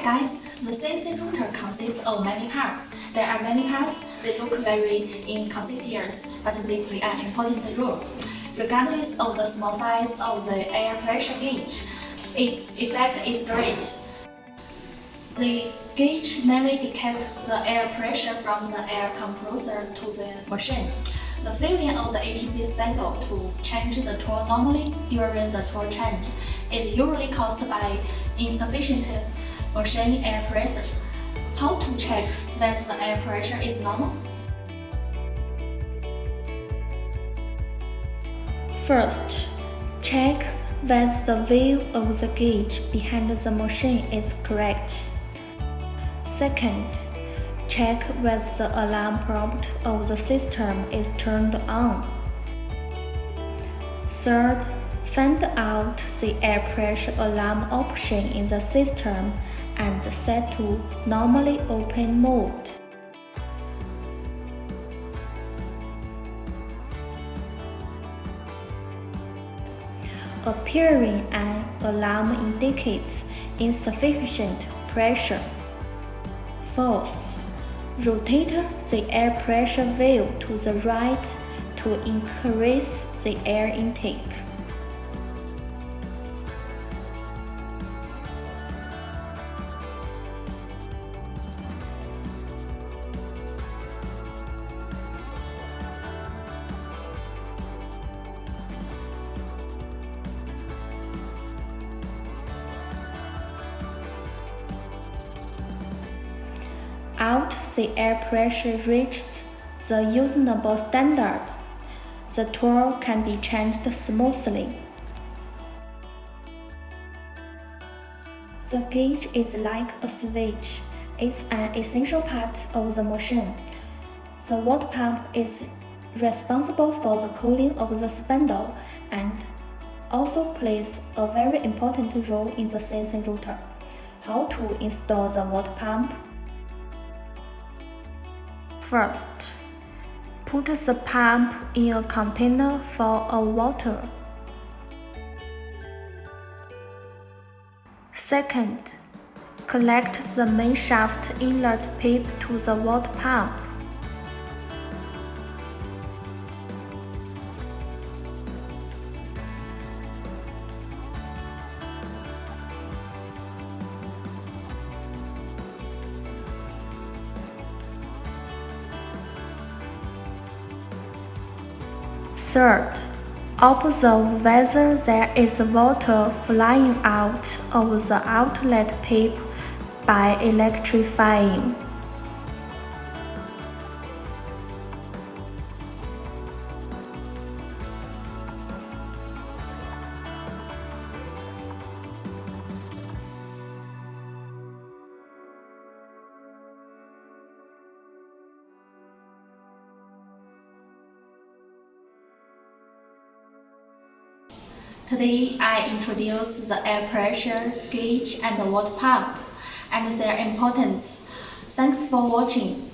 guys, the CNC router consists of many parts. There are many parts that look very inconspicuous, but they play an important role. Regardless of the small size of the air pressure gauge, its effect is great. The gauge mainly detects the air pressure from the air compressor to the machine. The failure of the ATC spindle to change the tool normally during the tool change is usually caused by insufficient machine air pressure. How to check that the air pressure is normal? First, check whether the value of the gauge behind the machine is correct. Second, check whether the alarm prompt of the system is turned on. Third, find out the air pressure alarm option in the system and set to normally open mode. Appearing an alarm indicates insufficient pressure. Fourth, rotate the air pressure valve to the right to increase the air intake. Out the air pressure reaches the usable standard, the tool can be changed smoothly. The gauge is like a switch. It's an essential part of the machine. The water pump is responsible for the cooling of the spindle and also plays a very important role in the CNC router. How to install the water pump? First, put the pump in a container full of water. Second, connect the main shaft inlet pipe to the water pump. Third, observe whether there is water flying out of the outlet pipe by electrifying. Today, I introduce the air pressure gauge and the water pump and their importance. Thanks for watching.